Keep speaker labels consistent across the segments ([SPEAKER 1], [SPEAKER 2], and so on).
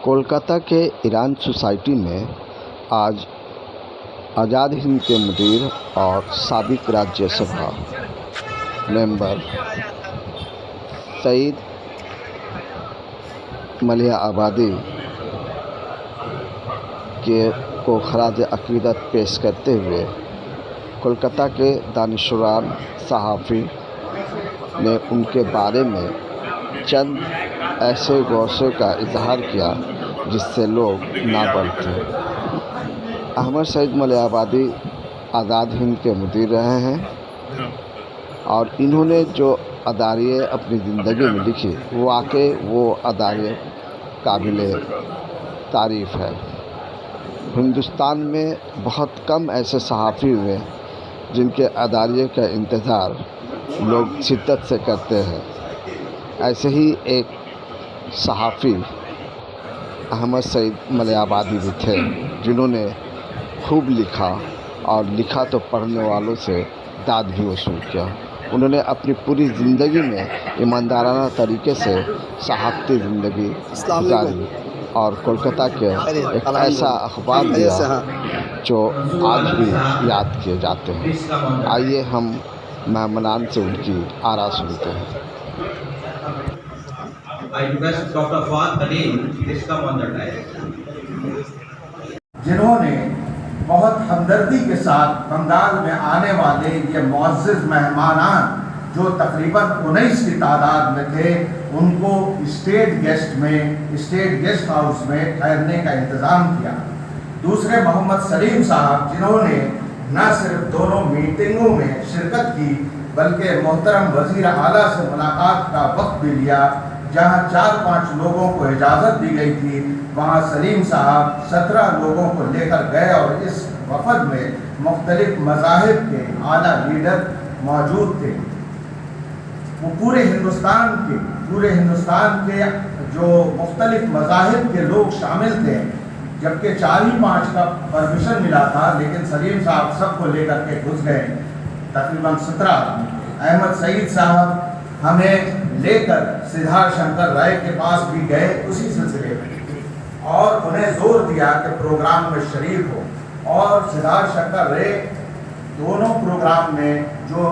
[SPEAKER 1] कोलकाता के Iran society में आज आज़ाद हिंद के मुदीर और साबिक राज्यसभा मेंबर सईद मलिया आबादी को खराज अक़ीदत पेश करते हुए कोलकाता के दानिशुरान सहाफ़ी ने उनके बारे में चंद ऐसे गौसे का इजहार किया जिससे लोग ना बलते। अहमद सईद मलिया आबादी आज़ाद हिंद के मुदीर रहे हैं और इन्होंने जो अदारियाँ अपनी ज़िंदगी में लिखी वाकई वो अदारियाँ काबिल तारीफ़ है। हिंदुस्तान में बहुत कम ऐसे सहाफ़ी हुए जिनके अदारिये का इंतज़ार लोग शिद्दत से करते हैं। ऐसे ही एक सहाफ़ी अहमद सईद मलिया आबादी भी थे जिन्होंने खूब लिखा और लिखा तो पढ़ने वालों से दाद भी वसूल किया। उन्होंने अपनी पूरी ज़िंदगी में ईमानदाराना तरीके से सहाफ़ती ज़िंदगी गुजारी और कोलकाता के एक ऐसा अखबार दिया जो आज भी याद किए जाते हैं। आइए हम मेहमान से उनकी आरा सुनते हैं।
[SPEAKER 2] जिन्होंने बहुत हमदर्दी के साथ बंगाल में आने वाले ये मुअज़्ज़िज़ मेहमानान जो तकरीबन 19 की तादाद में थे उनको स्टेट गेस्ट हाउस में ठहरने का इंतज़ाम किया। दूसरे मोहम्मद सलीम साहब जिन्होंने न सिर्फ दोनों मीटिंगों में शिरकत की बल्कि मोहतरम वज़ीर आला से मुलाकात का वक्त भी लिया। जहाँ 4-5 लोगों को इजाज़त दी गई थी वहाँ सलीम साहब 17 लोगों को लेकर गए और इस वफ़द में मुख्तलिफ मज़ाहिब के आला लीडर मौजूद थे। वो पूरे हिंदुस्तान के जो मुख्तलिफ मज़ाहिब के लोग शामिल थे, जबकि 4 ही 5 का परमिशन मिला था, लेकिन सलीम साहब सबको लेकर के घुस गए। तकरीबन 17 अहमद सईद साहब हमें लेकर सिद्धार्थ शंकर राय के पास भी गए उसी सिलसिले में और उन्हें जोर दिया कि प्रोग्राम में शरीक हो। और सिद्धार्थ शंकर राय दोनों प्रोग्राम में, जो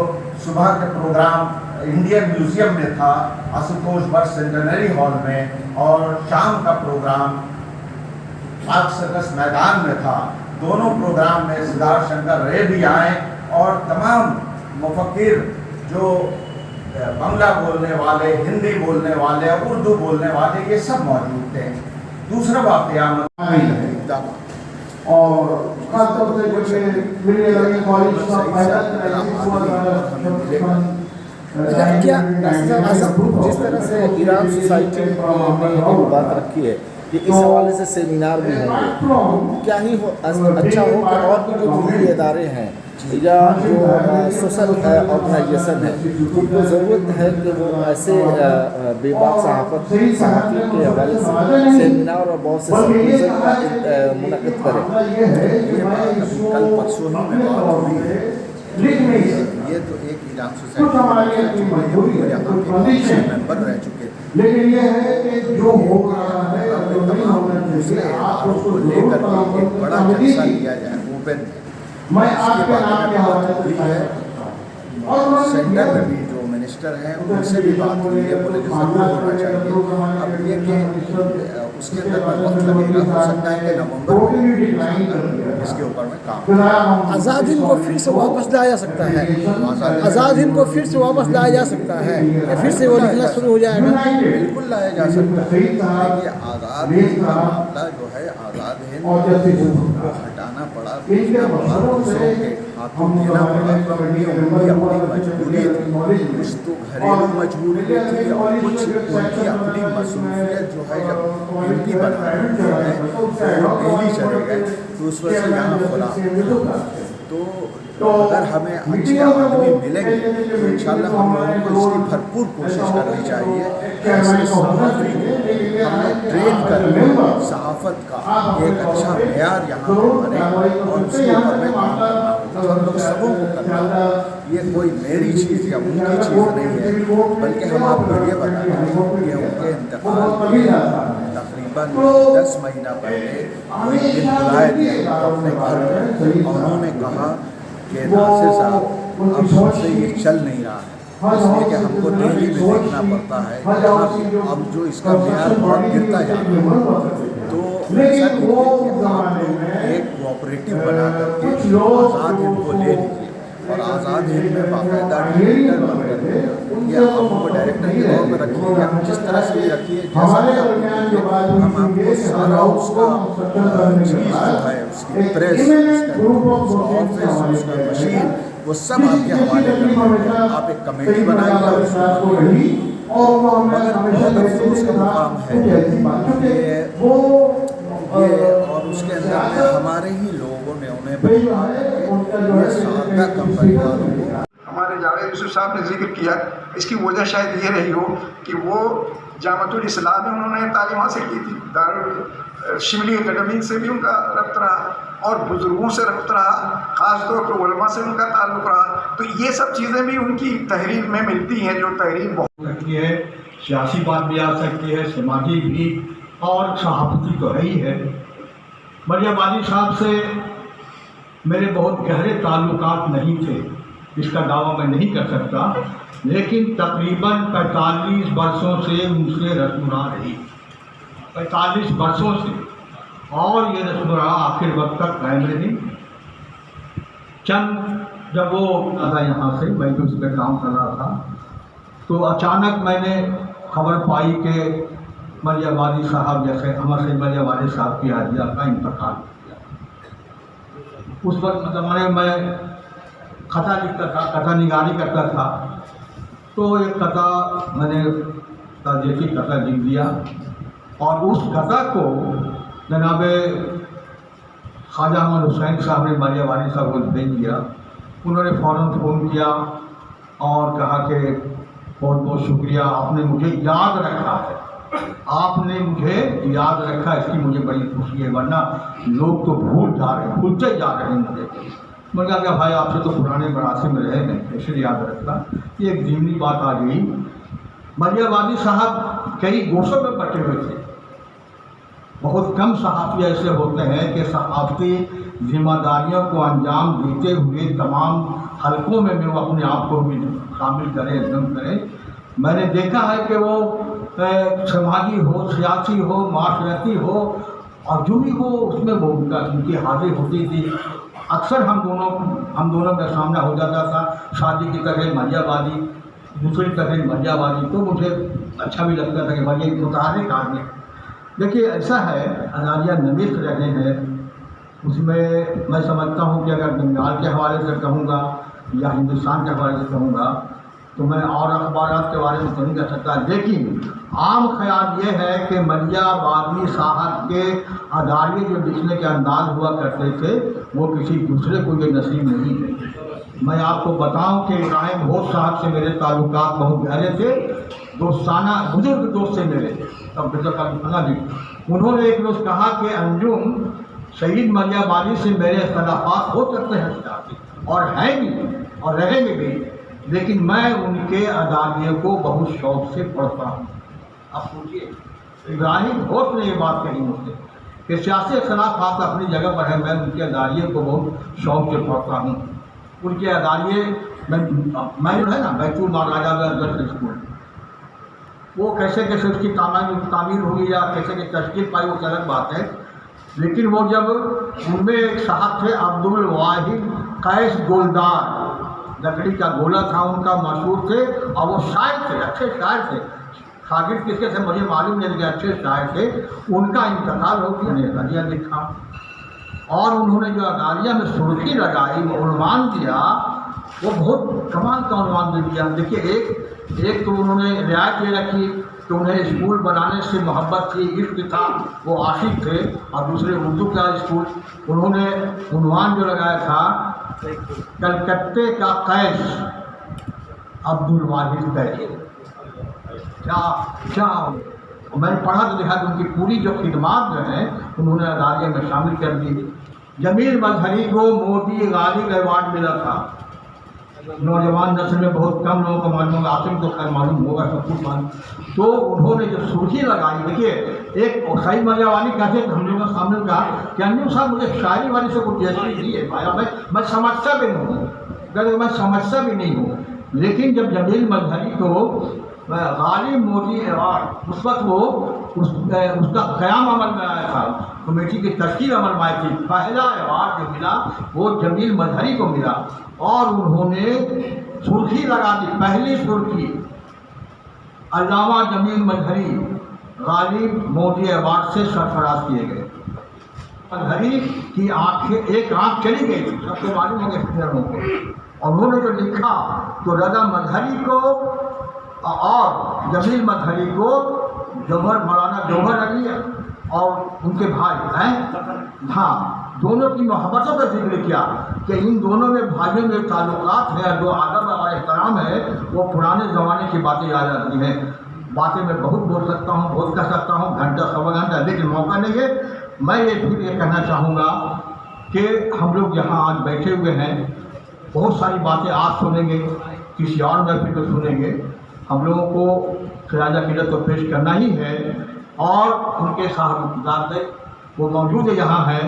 [SPEAKER 2] सुबह के प्रोग्राम इंडियन म्यूज़ियम में था आशुतोष भट्ट सेंटेनरी हॉल में, और शाम का प्रोग्राम पार्क सर्कस मैदान में था, दोनों प्रोग्राम में सिद्धार्थ शंकर राय भी आए और तमाम मुफक्किर जो बांग्ला बोलने वाले, हिंदी बोलने वाले, उर्दू बोलने वाले, ये सब मौजूद थे। दूसरा वाक़या और खासतौर से जो कॉलेज का
[SPEAKER 3] क्या जिस तरह से ईरान सोसाइटी ने बात रखी है कि इस हवाले से सेमिनार भी होंगे, क्या ही अच्छा हो कि और भी जो दीनी इदारे हैं या जो सोशल ऑर्गेनाइजेशन है उनको ज़रूरत है कि वो ऐसे बेबाक सहाफ़ी के हवाले से सेमिनार और बहुत से सेमिनार का मुनक़िद करें।
[SPEAKER 4] कल परसों ही में बात हुई है। ये तो एक ईरान सोसाइटी मेंबर रह चुके थे,
[SPEAKER 2] लेकिन ये है कि जो हो रहा है
[SPEAKER 4] दूसरे इदारों को लेकर के एक बड़ा जलसा लिया जाए ओपन में।
[SPEAKER 2] मैं आपके नाम के हवाले
[SPEAKER 4] हुई है और सेंटर में भी जो मिनिस्टर हैं उनसे भी बात हुई है, बोले कि ज़रूर होना चाहिए। अब ये कि उसके अंदर वक्त लगेगा, हो सकता है कि नवंबर में इसके ऊपर में काम।
[SPEAKER 3] आज़ाद हिंद को फिर से वापस लाया जा सकता है, आज़ाद हिंद को फिर से वापस लाया जा सकता है या फिर से वो लिखना शुरू हो जाएगा?
[SPEAKER 4] बिल्कुल लाया जा सकता है। देखिए आज़ाद हिंद का मामला जो है, आज़ाद हिंद को हटाना पड़ा, दूसरों के हाथों देना पड़ा, उनकी अपनी मजबूरी थी, कुछ तो घरेलू मजबूरी थी और कुछ उनकी अपनी मसरूफियत जो है जब यूपी बना है दिल्ली चले गए तो उस वजह से यहाँ खुला। तो अगर हमें अच्छे आदमी मिलेंगे तो इंशाल्लाह हम लोगों को इसकी भरपूर कोशिश करनी चाहिए। ऐसे सहाफ़ी को हम लोग ट्रेन करके सहाफ़त का एक अच्छा मेयार यहाँ पर बने और उसके ऊपर में काम करना होगा। हम लोग सबों को करना, ये कोई मेरी चीज़ या उनकी चीज़ नहीं है, बल्कि हम आपको ये बताते हैं कि उनके इंतकाल तकरीबन तकरीबन 10 महीना पहले वो एक दिन बुलाए थे अपने घर पे और उन्होंने कहा कि नासिर साहब अब हमसे ये चल नहीं रहा है, इसलिए कि हमको दिल्ली में देखना पड़ता है कि अब जो इसका मेयार बहुत गिरता जा रहा है, तो ऐसा कीजिए कि आप लोग एक कोऑपरेटिव बना करके आज़ाद हिंद को ले लीजिए और आज़ाद हिंद में बाकायदा डायरेक्टर बन करके या आप उनको डायरेक्टर के तौर पर रखिए या जिस तरह से भी रखिए, जैसा भी आप रखिए, हम आपको सारा उसका चीज़ जो है उसकी प्रेस, उसका ऑफिस, उसका मशीन, वो सब आपके हवाले करेंगे। आप एक कमेटी बनाइए और उसको मगर बहुत अफसोस का मुकाम है ये और उसके अंदर में हमारे ही लोगों ने उन्हें बैठा ये सारदा कंपनी वालों को।
[SPEAKER 5] हमारे जावेद यूसुफ साहब ने जिक्र किया, इसकी वजह शायद ये रही हो कि वो जामतुल इस्लाम में उन्होंने तालीम हासिल की थी, दारुल शिमली अकेडमी से भी उनका रब्त रहा और बुज़ुर्गों से रब्त रहा, ख़ास तौर पर उलमा से उनका ताल्लुक़ रहा। तो ये सब चीज़ें भी उनकी तहरीर में मिलती हैं, जो तहरीर बहुत
[SPEAKER 6] सकती है, सियासी बात भी आ सकती है, समाजी भी और सहाफ़ती तो है ही है। मरियम वाली साहब से मेरे बहुत गहरे ताल्लुकात नहीं थे, इसका दावा मैं नहीं कर सकता, लेकिन तकरीबन 45 वर्षों से उनसे रस्मुरा रही, 45 वर्षों से, और ये रस्मुरा आखिर वक्त तक कायम रही। चंद जब वो आया यहाँ से, मैं भी उस पर काम कर रहा था, तो अचानक मैंने खबर पाई कि मरियम वाली साहब जैसे अमर सिंह मरियम वाली साहब की हाजिया का इंतकाल किया। उस वक्त मतलब मैं खता लिखता था, कथा निगारी करता था, तो एक कथा मैंने ताज़ेती कथा लिख दिया और उस कथा को जनाब ख्वाजा अहमद हुसैन साहब ने मरियम वाली साहब को भेज दिया। उन्होंने फ़ौरन फ़ोन किया और कहा कि बहुत बहुत शुक्रिया, आपने मुझे याद रखा है, आपने मुझे याद रखा, इसकी मुझे बड़ी खुशी है, वरना लोग तो भूलते जा रहे हैं मुझे। मैंने कहा कि भाई आपसे तो पुराने मरासिम में रहे हैं, कैसे याद रखता। ये एक ज़िमनी बात आ गई। मरियम वाली साहब कई गोशों में बटे हुए थे, बहुत कम सहाफ़ी ऐसे होते हैं कि सहाफ़ती जिम्मेदारियों को अंजाम देते हुए तमाम हलकों में वो अपने आप को भी शामिल करें, एकदम करें। मैंने देखा है कि वो समाजी हो, सियासी हो, माशरती हो और जो भी हो उसमें वो उनकी हाजिर होती थी। अक्सर हम दोनों का सामना हो जाता था, शादी की तरह मरियावादी, दूसरी तरह मरियावादी, तो मुझे अच्छा भी लगता था कि भाई एक मुताबिक आदमी। देखिए ऐसा है, अदालिया नवीस रहे हैं, उसमें मैं समझता हूँ कि अगर बंगाल के हवाले से कहूँगा या हिंदुस्तान के हवाले से कहूँगा तो मैं और अखबारात के बारे में तो नहीं कह सकता, लेकिन आम ख्याल ये है कि मरियम वाली साहब के अदालिये जो लिखने के अंदाज हुआ करते थे वो किसी दूसरे को ये नसीब नहीं है। मैं आपको बताऊं कि इब्राहिम घोष साहब से मेरे ताल्लुकात बहुत गहरे थे, दोस्ताना बुजुर्ग दोस्त से मेरे, तब भी उन्होंने एक रोज़ कहा कि अंजुम शहीद मरियम वाली से मेरे इख्तलाफात हो सकते हैं और हैं भी और रहेंगे भी, लेकिन मैं उनके अदालिये को बहुत शौक़ से पढ़ता हूँ। आप सोचिए, इब्राहिम घोष ने ये बात कही मुझसे कि सियासी इख्तलाफात अपनी जगह पर है, मैं उनके अदालिये को बहुत शौक़ से पढ़ता हूँ। उनके अदालिये मैं जो है ना बैतूल महाराजा गर्ल्स स्कूल, वो कैसे कैसे उसकी तामीर हुई या कैसे कैसे तश्कील पाई वो अलग बात है, लेकिन वो जब उनमें एक साहब थे अब्दुल वाहिद कैस गोलदार, लकड़ी का गोला था उनका, मशहूर थे और वो शायर थे, अच्छे शायर थे। शागिर्द किसके थे मुझे मालूम नहीं, लेकिन अच्छे शायर थे। उनका इंतकाल हो गया, ने अदालिया लिखा और उन्होंने जो अदालिया में सुर्खी लगाई, उन्वान दिया, वो बहुत कमाल का उन्वान दिया। देखिए एक तो उन्होंने रियायत ये रखी कि उन्हें स्कूल बनाने से मोहब्बत थी, इश्क था, वो आशिक थे, और दूसरे उर्दू का स्कूल। उन्होंने उन्वान जो लगाया था कलकत्ते का कैस अब्दुल वाहिद कैस। क्या मैंने पढ़ा तो देखा कि उनकी पूरी जो खिदमात जो हैं उन्होंने अदालिया में शामिल कर दी। जमील मजहरी को मोदी गालिब अवार्ड मिला था, नौजवान नस्ल में बहुत कम लोगों को मालूम होगा, आसिम को खैर मालूम होगा, सब कुछ मालूम। तो उन्होंने जब सुर्खी लगाई, देखिए एक सईद मलियावाली कहते हम लोगों के सामने कहा कि अन्नू साहब मुझे शायरी वाली से कुछ जैसी नहीं है पाया, मैं समझता भी नहीं हूँ, मैं समझता भी नहीं हूँ। लेकिन जब जमील मजहरी को गालिब मोदी अवार्ड उस वक्त वो उसका क़याम अमल में आया था, कमेटी की तश्कील अमल में आई थी, पहला अवार्ड जो मिला वो जमील मजहरी को मिला और उन्होंने सुर्खी लगा दी, पहली सुर्खी अल्लामा जमील मजहरी गालिब मोदी अवार्ड से सरफराज किए गए। मजहरी की आँखें, एक आँख चली गई थी, सबको मालूम हो गया को, और उन्होंने जो लिखा तो रज़ा मजहरी को और जमील मजहरी को जौहर मौलाना जौहर अली और उनके भाई हैं, हाँ, दोनों की मोहब्बतों का जिक्र किया कि इन दोनों में भाइयों में ताल्लुकात हैं, जो अदब और एहतराम है वो पुराने ज़माने की बातें याद आती हैं। बातें मैं बहुत बोल सकता हूँ, बहुत कह सकता हूँ, घंटा सवा घंटा, लेकिन मौका नहीं है। मैं ये फिर ये कहना चाहूँगा कि हम लोग यहाँ आज बैठे हुए हैं, बहुत सारी बातें आज सुनेंगे, किसी और महफिल को सुनेंगे। हम लोगों को खिराज अक़ीदत को पेश करना ही है और उनके साहबजादे वो मौजूद यहाँ हैं,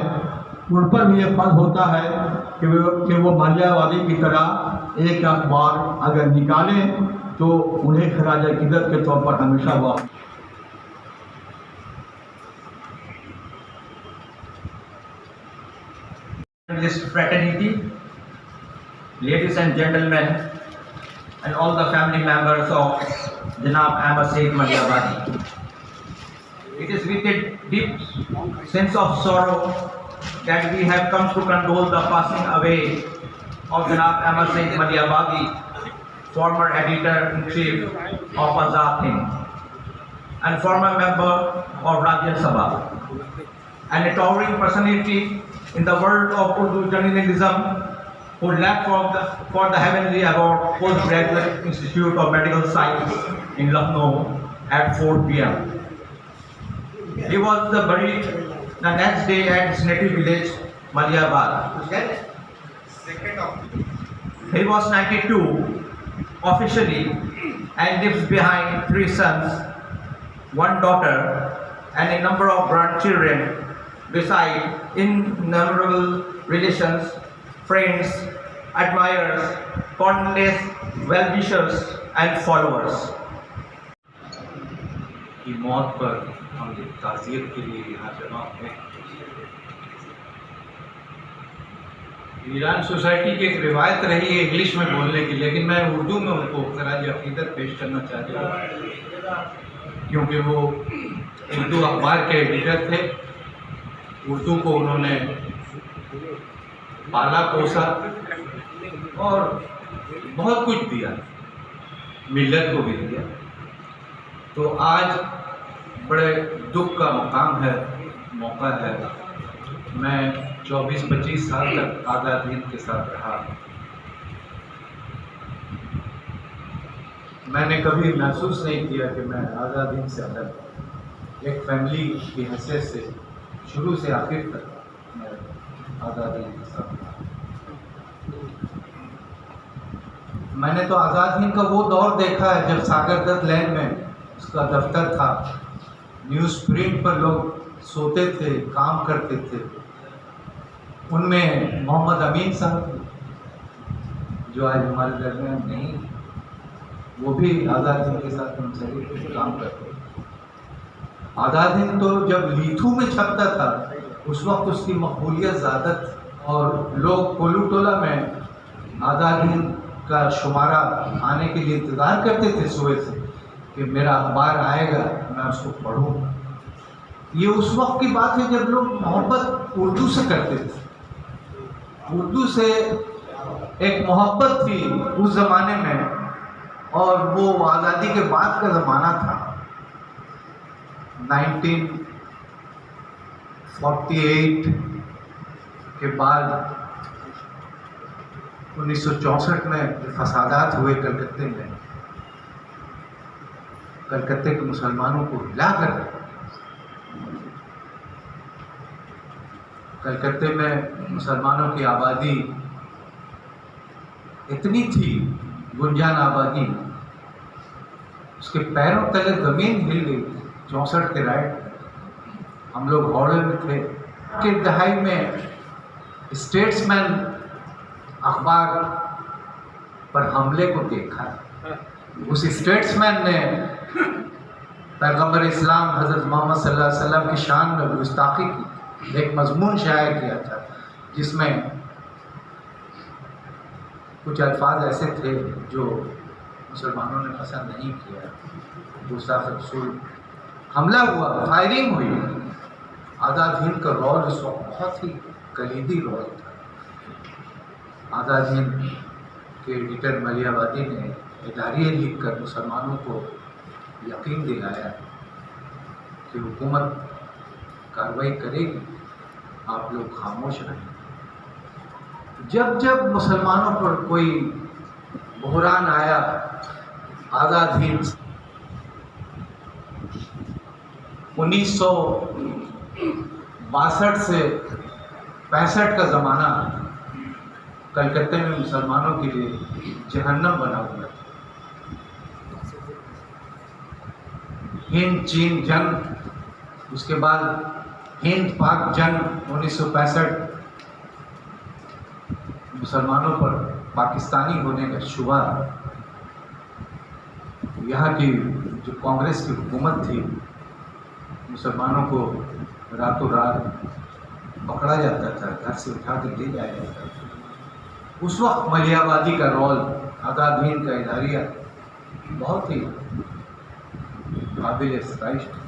[SPEAKER 6] उन पर भी ये फर्ज होता है कि वो मलियावादी की तरह एक अखबार अगर निकालें तो उन्हें खिराज अक़ीदत के तौर पर हमेशा हुआ।
[SPEAKER 7] This fraternity, ladies and gentlemen, and all the family members of Janab Ahmad Said Maliawadi. It is with a deep sense of sorrow that we have come to condole the passing away of Janab Ahmad Said Maliawadi, former editor-in-chief of Azad Hind and former member of Rajya Sabha, and a towering personality in the world of Urdu journalism, who left for the heavenly award Postgraduate Institute of Medical Science in Lucknow at 4 p.m. He was buried the next day at his native village, Maliabad. He was 92 officially and leaves behind 3 sons, 1 daughter, and a number of grandchildren, beside innumerable relations, friends, admirers, countless well-wishers and followers.
[SPEAKER 8] की मौत पर हम ताज़ियत के लिए यहाँ जमा हैं। Iran society की एक रिवायत रही है इंग्लिश में बोलने की, लेकिन मैं उर्दू में उनको खराज अक़ीदत पेश करना चाहता हूँ, क्योंकि वो उर्दू अखबार के एडिटर थे। उर्दू को उन्होंने पाला पोसा और बहुत कुछ दिया, मिल्लत को भी दिया। तो आज बड़े दुख का मौका है। मैं 24-25 साल तक आज़ाद हिंद के साथ रहा। मैंने कभी महसूस नहीं किया कि मैं आज़ाद हिंद से अलग, एक फैमिली की हैसियत से शुरू से आखिर तक मैं आज़ाद हिंद के साथ रहा। मैंने तो आज़ाद हिंद का वो दौर देखा है जब सागर दत्त लैन में उसका दफ्तर था, न्यूज़ प्रिंट पर लोग सोते थे, काम करते थे। उनमें मोहम्मद अमीन साहब, जो आज हमारे दरमियान नहीं, वो भी आज़ाद हिंद के साथ उनसे काम करते थे। आज़ाद हिंद तो जब लीथू में छपता था उस वक्त उसकी मकबूलियत ज़्यादा थी, और लोग कोलू टोला में आज़ाद हिंद का शुमारा आने के लिए इंतज़ार करते थे सुबह से कि मेरा अखबार आएगा, मैं उसको पढ़ूँ। ये उस वक्त की बात है जब लोग मोहब्बत उर्दू से करते थे। उर्दू से एक मोहब्बत थी उस ज़माने में, और वो आज़ादी के बाद का ज़माना था। 1948 के बाद 1964 में फसादात हुए कलकत्ते में, कलकत्ते के मुसलमानों को हिलाकर, कलकत्ते में मुसलमानों की आबादी इतनी थी गुंजान आबादी, उसके पैरों तले ज़मीन हिल गई थी 64 के राइट। हम लोग हौड़े में थे कि दहाई में स्टेट्समैन अखबार पर हमले को देखा। उस स्टेट्समैन ने पैगंबर इस्लाम हज़रत मोहम्मद सल्लल्लाहु अलैहि वसल्लम की शान में गुस्ताखी की, एक मजमून शाया किया था जिसमें कुछ अल्फाज ऐसे थे जो मुसलमानों ने पसंद नहीं किया। गुस्ताख रसूल, हमला हुआ, फायरिंग हुई। आज़ाद हिंद का रोल उस वक्त बहुत ही कलीदी रोल था। आज़ाद हिंद के एडिटर मलियावादी ने इदारियाँ लिख कर मुसलमानों को यकीन दिलाया कि हुकूमत कार्रवाई करेगी, आप लोग खामोश रहें। जब जब मुसलमानों पर कोई बहरान आया, आज़ाद हिंद 1962 से 65 का ज़माना कलकत्ते में मुसलमानों के लिए जहन्नम बना हुआ था। हिंद चीन जंग, उसके बाद हिंद पाक जंग 1965, मुसलमानों पर पाकिस्तानी होने का शुबा, यहाँ की जो कांग्रेस की हुकूमत थी, मुसलमानों को रातों रात पकड़ा जाता था, घर से उठा के ले जाया जाता था। उस वक्त मलियावादी का रोल, आज़ाद हिंद का इदारिया बहुत ही काबिल-ए-सताइश था।